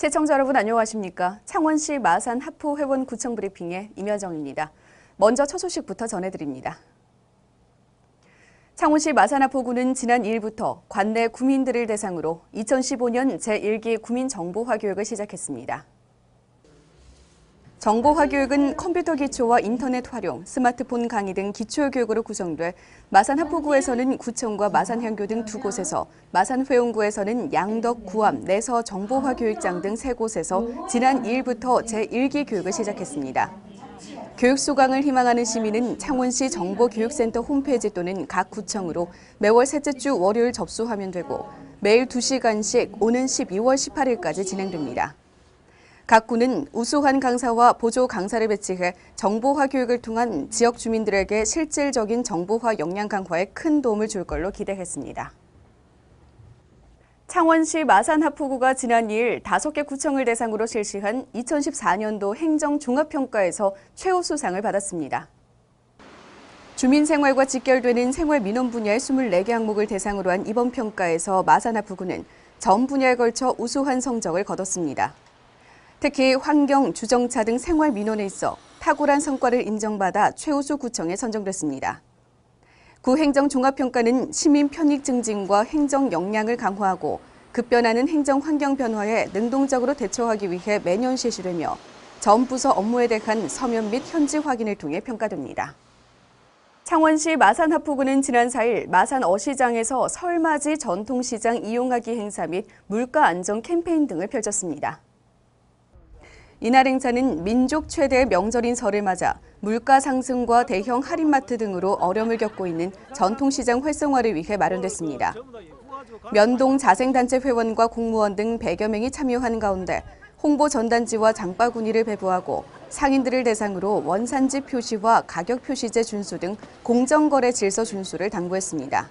시청자 여러분 안녕하십니까? 창원시 마산 하포회원구청 브리핑의 임여정입니다. 먼저 첫 소식부터 전해드립니다. 창원시 마산하포구는 지난 2일부터 관내 구민들을 대상으로 2015년 제1기 구민정보화 교육을 시작했습니다. 정보화 교육은 컴퓨터 기초와 인터넷 활용, 스마트폰 강의 등 기초교육으로 구성돼 마산하포구에서는 구청과 마산현교 등 2곳에서, 마산회원구에서는 양덕, 구암, 내서 정보화 교육장 등 3곳에서 지난 2일부터 제1기 교육을 시작했습니다. 교육 수강을 희망하는 시민은 창원시 정보교육센터 홈페이지 또는 각 구청으로 매월 셋째 주 월요일 접수하면 되고 매일 2시간씩 오는 12월 18일까지 진행됩니다. 각 구는 우수한 강사와 보조 강사를 배치해 정보화 교육을 통한 지역 주민들에게 실질적인 정보화 역량 강화에 큰 도움을 줄 걸로 기대했습니다. 창원시 마산하포구가 지난 2일 5개 구청을 대상으로 실시한 2014년도 행정종합평가에서 최우수상을 받았습니다. 주민생활과 직결되는 생활민원 분야의 24개 항목을 대상으로 한 이번 평가에서 마산하포구는 전 분야에 걸쳐 우수한 성적을 거뒀습니다. 특히 환경, 주정차 등 생활 민원에 있어 탁월한 성과를 인정받아 최우수 구청에 선정됐습니다. 구 행정종합평가는 시민 편익 증진과 행정 역량을 강화하고 급변하는 행정 환경 변화에 능동적으로 대처하기 위해 매년 실시되며 전 부서 업무에 대한 서면 및 현지 확인을 통해 평가됩니다. 창원시 마산하포구는 지난 4일 마산 어시장에서 설맞이 전통시장 이용하기 행사 및 물가 안정 캠페인 등을 펼쳤습니다. 이날 행사는 민족 최대의 명절인 설을 맞아 물가 상승과 대형 할인마트 등으로 어려움을 겪고 있는 전통시장 활성화를 위해 마련됐습니다. 면동 자생단체 회원과 공무원 등 100여 명이 참여한 가운데 홍보 전단지와 장바구니를 배부하고 상인들을 대상으로 원산지 표시와 가격 표시제 준수 등 공정거래 질서 준수를 당부했습니다.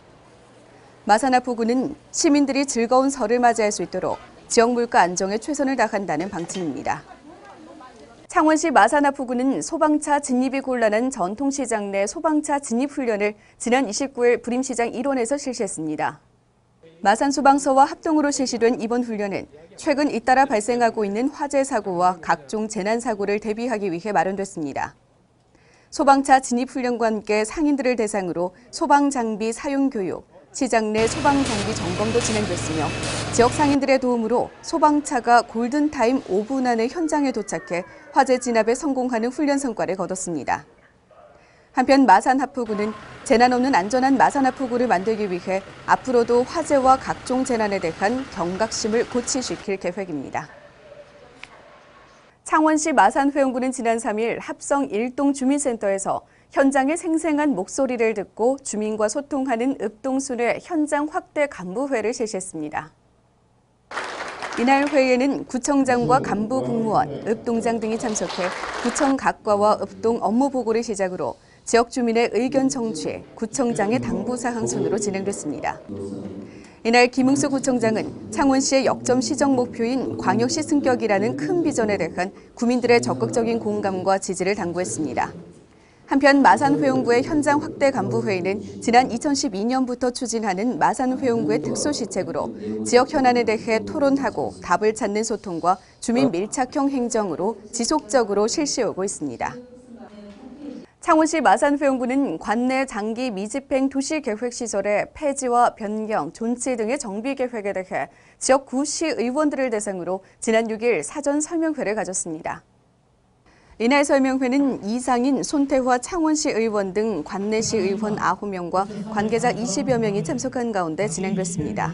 마산하포구는 시민들이 즐거운 설을 맞이할 수 있도록 지역 물가 안정에 최선을 다한다는 방침입니다. 창원시 마산하포구는 소방차 진입이 곤란한 전통시장 내 소방차 진입훈련을 지난 29일 부림시장 일원에서 실시했습니다. 마산소방서와 합동으로 실시된 이번 훈련은 최근 잇따라 발생하고 있는 화재 사고와 각종 재난 사고를 대비하기 위해 마련됐습니다. 소방차 진입훈련과 함께 상인들을 대상으로 소방장비 사용 교육, 시장 내 소방장비 점검도 진행됐으며 지역 상인들의 도움으로 소방차가 골든타임 5분 안에 현장에 도착해 화재 진압에 성공하는 훈련 성과를 거뒀습니다. 한편 마산하포구는 재난 없는 안전한 마산하포구를 만들기 위해 앞으로도 화재와 각종 재난에 대한 경각심을 고취시킬 계획입니다. 창원시 마산회원구는 지난 3일 합성 1동 주민센터에서 현장의 생생한 목소리를 듣고 주민과 소통하는 읍동순회 현장 확대 간부회를 실시했습니다. 이날 회의에는 구청장과 간부 공무원, 읍동장 등이 참석해 구청 각과와 읍동 업무 보고를 시작으로 지역 주민의 의견 청취, 구청장의 당부사항 순으로 진행됐습니다. 이날 김흥수 구청장은 창원시의 역점 시정 목표인 광역시 승격이라는 큰 비전에 대한 구민들의 적극적인 공감과 지지를 당부했습니다. 한편 마산회원구의 현장 확대 간부회의는 지난 2012년부터 추진하는 마산회원구의 특수시책으로 지역 현안에 대해 토론하고 답을 찾는 소통과 주민 밀착형 행정으로 지속적으로 실시하고 있습니다. 창원시 마산회원구는 관내 장기 미집행 도시계획시설의 폐지와 변경, 존치 등의 정비 계획에 대해 지역 구시 의원들을 대상으로 지난 6일 사전 설명회를 가졌습니다. 이날 설명회는 이상인 손태화 창원시 의원 등 관내시 의원 9명과 관계자 20여 명이 참석한 가운데 진행됐습니다.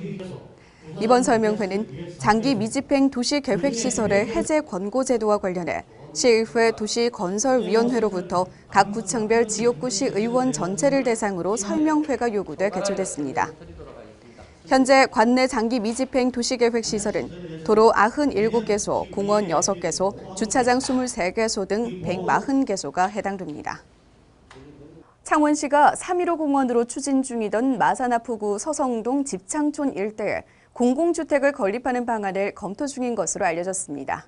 이번 설명회는 장기 미집행 도시계획시설의 해제 권고 제도와 관련해 시의회 도시건설위원회로부터 각 구청별 지역구시 의원 전체를 대상으로 설명회가 요구돼 개최됐습니다. 현재 관내 장기 미집행 도시계획시설은 도로 97개소, 공원 6개소, 주차장 23개소 등 140개소가 해당됩니다. 창원시가 3.15 공원으로 추진 중이던 마산하포구 서성동 집창촌 일대에 공공주택을 건립하는 방안을 검토 중인 것으로 알려졌습니다.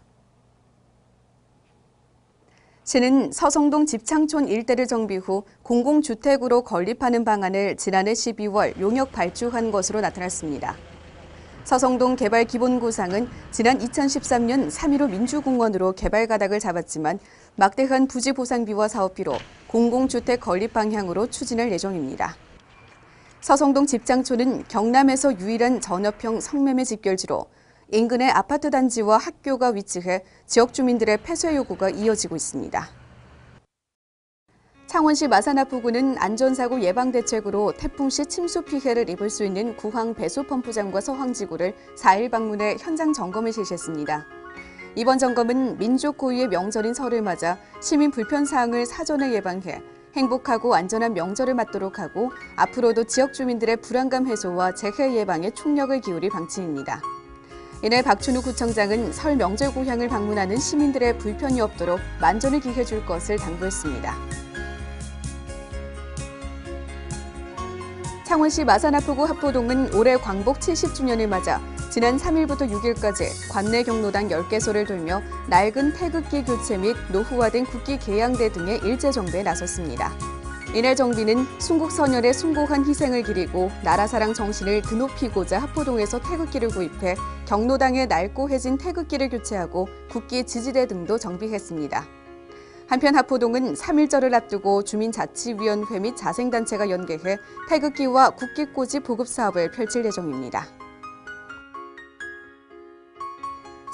시는 서성동 집창촌 일대를 정비 후 공공주택으로 건립하는 방안을 지난해 12월 용역 발주한 것으로 나타났습니다. 서성동 개발 기본구상은 지난 2013년 3.15 민주공원으로 개발 가닥을 잡았지만 막대한 부지 보상비와 사업비로 공공주택 건립 방향으로 추진할 예정입니다. 서성동 집장촌은 경남에서 유일한 전엽형 성매매 집결지로 인근의 아파트 단지와 학교가 위치해 지역 주민들의 폐쇄 요구가 이어지고 있습니다. 창원시 마산하포구는 안전사고 예방 대책으로 태풍 시 침수 피해를 입을 수 있는 구황 배수 펌프장과 서황지구를 4일 방문해 현장 점검을 실시했습니다. 이번 점검은 민족 고유의 명절인 설을 맞아 시민 불편 사항을 사전에 예방해 행복하고 안전한 명절을 맞도록 하고 앞으로도 지역 주민들의 불안감 해소와 재해 예방에 총력을 기울일 방침입니다. 이날 박춘우 구청장은 설 명절 고향을 방문하는 시민들의 불편이 없도록 만전을 기해 줄 것을 당부했습니다. 창원시 마산하포구 합포동은 올해 광복 70주년을 맞아 지난 3일부터 6일까지 관내 경로당 10개소를 돌며 낡은 태극기 교체 및 노후화된 국기 개양대 등의 일제 정비에 나섰습니다. 이날 정비는 순국선열의 숭고한 희생을 기리고 나라사랑 정신을 드높이고자 합포동에서 태극기를 구입해 경로당에 낡고 해진 태극기를 교체하고 국기 지지대 등도 정비했습니다. 한편 합포동은 3.1절을 앞두고 주민자치위원회 및 자생단체가 연계해 태극기와 국기꽂이 보급 사업을 펼칠 예정입니다.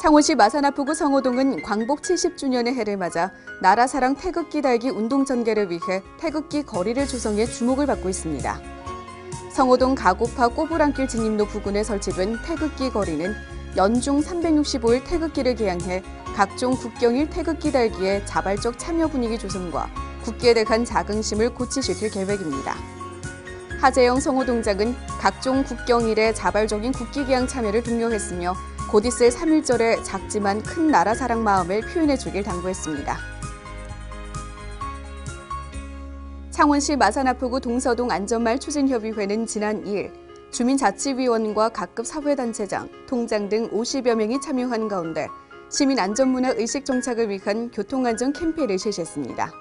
창원시 마산하포구 성호동은 광복 70주년의 해를 맞아 나라사랑 태극기 달기 운동 전개를 위해 태극기 거리를 조성해 주목을 받고 있습니다. 성호동 가고파 꼬부랑길 진입로 부근에 설치된 태극기 거리는 연중 365일 태극기를 개양해 각종 국경일 태극기 달기에 자발적 참여 분위기 조성과 국기에 대한 자긍심을 고취시킬 계획입니다. 하재영 성호동장은 각종 국경일에 자발적인 국기 개양 참여를 독려했으며 곧 있을 3.1절에 작지만 큰 나라 사랑 마음을 표현해주길 당부했습니다. 창원시 마산하포구 동서동 안전마을 추진협의회는 지난 2일 주민자치위원과 각급 사회단체장, 통장 등 50여 명이 참여한 가운데 시민 안전문화 의식 정착을 위한 교통안전 캠페인을 실시했습니다.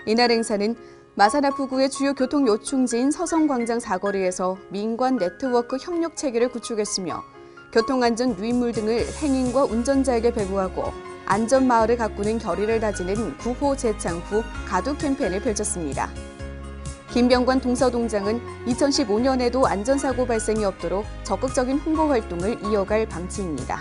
이날 행사는 마산하포구의 주요 교통 요충지인 서성광장 사거리에서 민관 네트워크 협력 체계를 구축했으며 교통안전 유인물 등을 행인과 운전자에게 배부하고 안전마을을 가꾸는 결의를 다지는 구호 재창 후 가두 캠페인을 펼쳤습니다. 김병관 동서동장은 2015년에도 안전사고 발생이 없도록 적극적인 홍보 활동을 이어갈 방침입니다.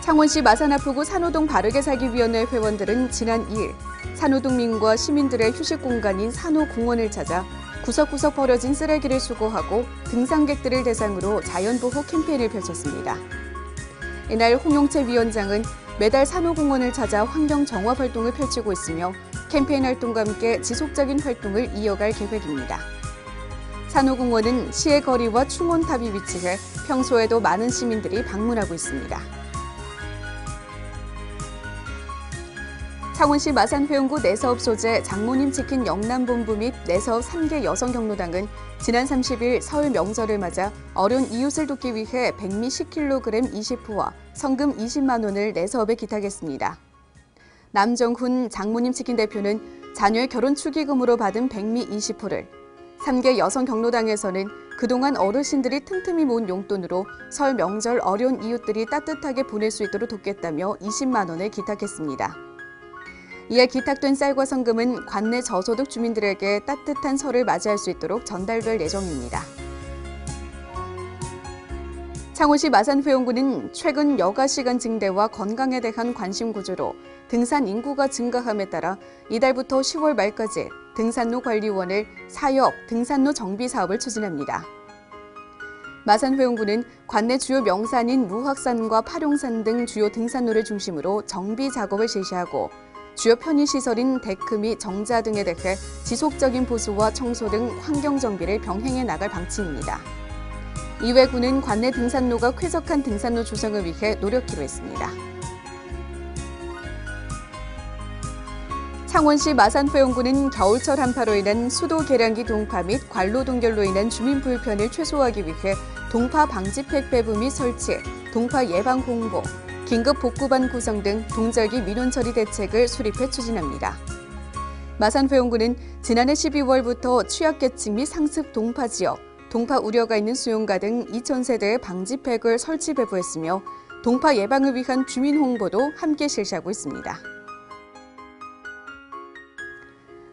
창원시 마산하포구 산호동 바르게 살기위원회 회원들은 지난 2일 산호동민과 시민들의 휴식 공간인 산호공원을 찾아 구석구석 버려진 쓰레기를 수거하고 등산객들을 대상으로 자연보호 캠페인을 펼쳤습니다. 이날 홍용채 위원장은 매달 산호공원을 찾아 환경정화 활동을 펼치고 있으며 캠페인 활동과 함께 지속적인 활동을 이어갈 계획입니다. 산호공원은 시의 거리와 충원탑이 위치해 평소에도 많은 시민들이 방문하고 있습니다. 창원시 마산회원구 내사업 소재 장모님 치킨 영남본부 및 내사업 3개 여성 경로당은 지난 30일 설 명절을 맞아 어려운 이웃을 돕기 위해 백미 10kg 20호와 성금 20만 원을 내사업에 기탁했습니다. 남정훈 장모님 치킨 대표는 자녀의 결혼 축의금으로 받은 백미 20호를, 3개 여성 경로당에서는 그동안 어르신들이 틈틈이 모은 용돈으로 설 명절 어려운 이웃들이 따뜻하게 보낼 수 있도록 돕겠다며 20만 원을 기탁했습니다. 이에 기탁된 쌀과 성금은 관내 저소득 주민들에게 따뜻한 설을 맞이할 수 있도록 전달될 예정입니다. 창원시 마산회원구는 최근 여가 시간 증대와 건강에 대한 관심 구조로 등산 인구가 증가함에 따라 이달부터 10월 말까지 등산로 관리원을 사역 등산로 정비 사업을 추진합니다. 마산회원구는 관내 주요 명산인 무학산과 파룡산 등 주요 등산로를 중심으로 정비 작업을 실시하고 주요 편의시설인 데크 및 정자 등에 대해 지속적인 보수와 청소 등 환경 정비를 병행해 나갈 방침입니다. 이외 구는 관내 등산로가 쾌적한 등산로 조성을 위해 노력키로 했습니다. 창원시 마산회원구는 겨울철 한파로 인한 수도 계량기 동파 및 관로 동결로 인한 주민 불편을 최소화하기 위해 동파 방지팩 배부 및 설치, 동파 예방 홍보, 긴급 복구반 구성 등 동절기 민원 처리 대책을 수립해 추진합니다. 마산회원구는 지난해 12월부터 취약계층 및 상습 동파 지역, 동파 우려가 있는 수용가 등 2,000세대의 방지팩을 설치 배부했으며 동파 예방을 위한 주민 홍보도 함께 실시하고 있습니다.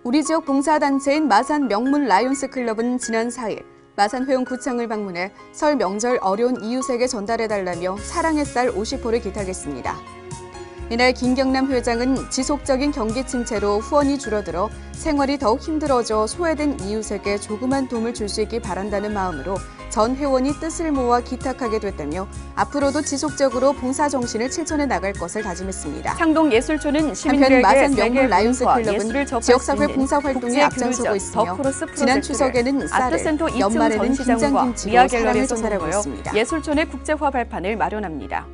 우리 지역 봉사단체인 마산 명문 라이온스 클럽은 지난 4일 마산 회원구청을 방문해 설 명절 어려운 이웃에게 전달해달라며 사랑의 쌀 50호를 기탁했습니다. 이날 김경남 회장은 지속적인 경기 침체로 후원이 줄어들어 생활이 더욱 힘들어져 소외된 이웃에게 조그만 도움을 줄 수 있길 바란다는 마음으로 전 회원이 뜻을 모아 기탁하게 됐다며 앞으로도 지속적으로 봉사정신을 실천해 나갈 것을 다짐했습니다. 창동예술촌은 시민들에게 마산 명문 라이온스 문화, 클럽은 지역사회 봉사활동에 앞장서고 있으며 지난 추석에는 쌀을, 연말에는 김장김치로 사랑을 전달하고 있습니다. 예술촌의 국제화 발판을 마련합니다.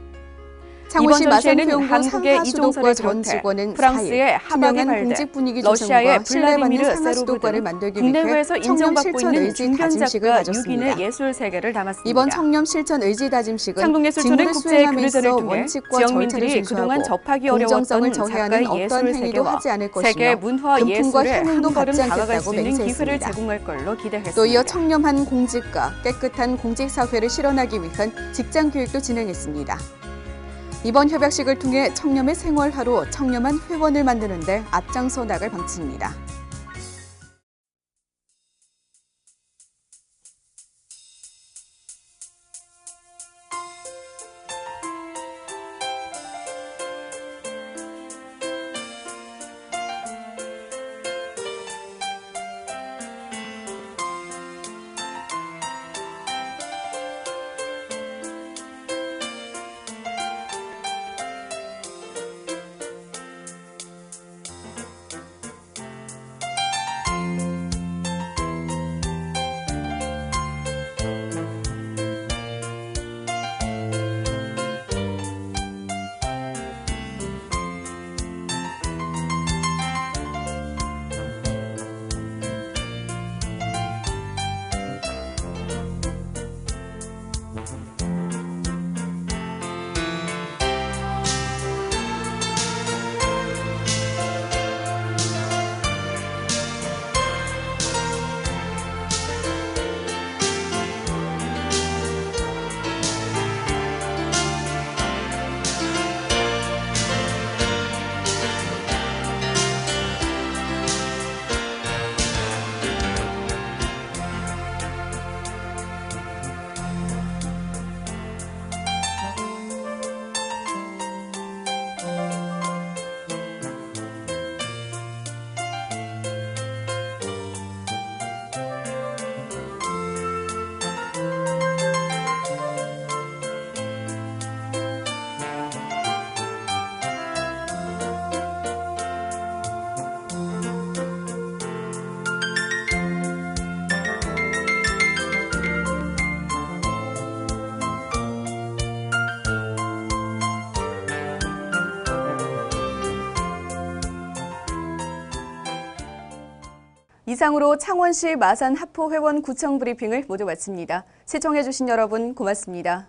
창원시 마산회원구 한국의 상하 수도과 전 직원은 프랑스의 4일 투명한 공직 분위기 조성과 신뢰받는 상하 수도과를 만들기 위해 국내외에서 청렴 인정받고 실천 있는 의지 다짐식을 가졌습니다. 유기의 예술 세계를 담았습니다. 이번 청렴 실천 의지 다짐식은 창동예술촌은 직무를 국제 수행함에 교류전을 있어 통해 원칙과 지역민들이 절차를 그동안 준수하고 접하기 공정성을 어려웠던 저해하는 작가의 어떤 예술 행위도 세계와 하지 않을 세계 것이며 문화 금품과 예술에 향응도 한 걸음 받지 다가갈 않겠다고 수 있는 기회를 맹세했습니다. 제공할 걸로 기대했습니다. 또 이어 청렴한 공직과 깨끗한 공직사회를 실현하기 위한 직장교육도 진행했습니다. 이번 협약식을 통해 청렴의 생활화로 청렴한 회원을 만드는 데 앞장서 나갈 방침입니다. 이상으로 창원시 마산 하포회원 구청 브리핑을 모두 마칩니다. 시청해주신 여러분 고맙습니다.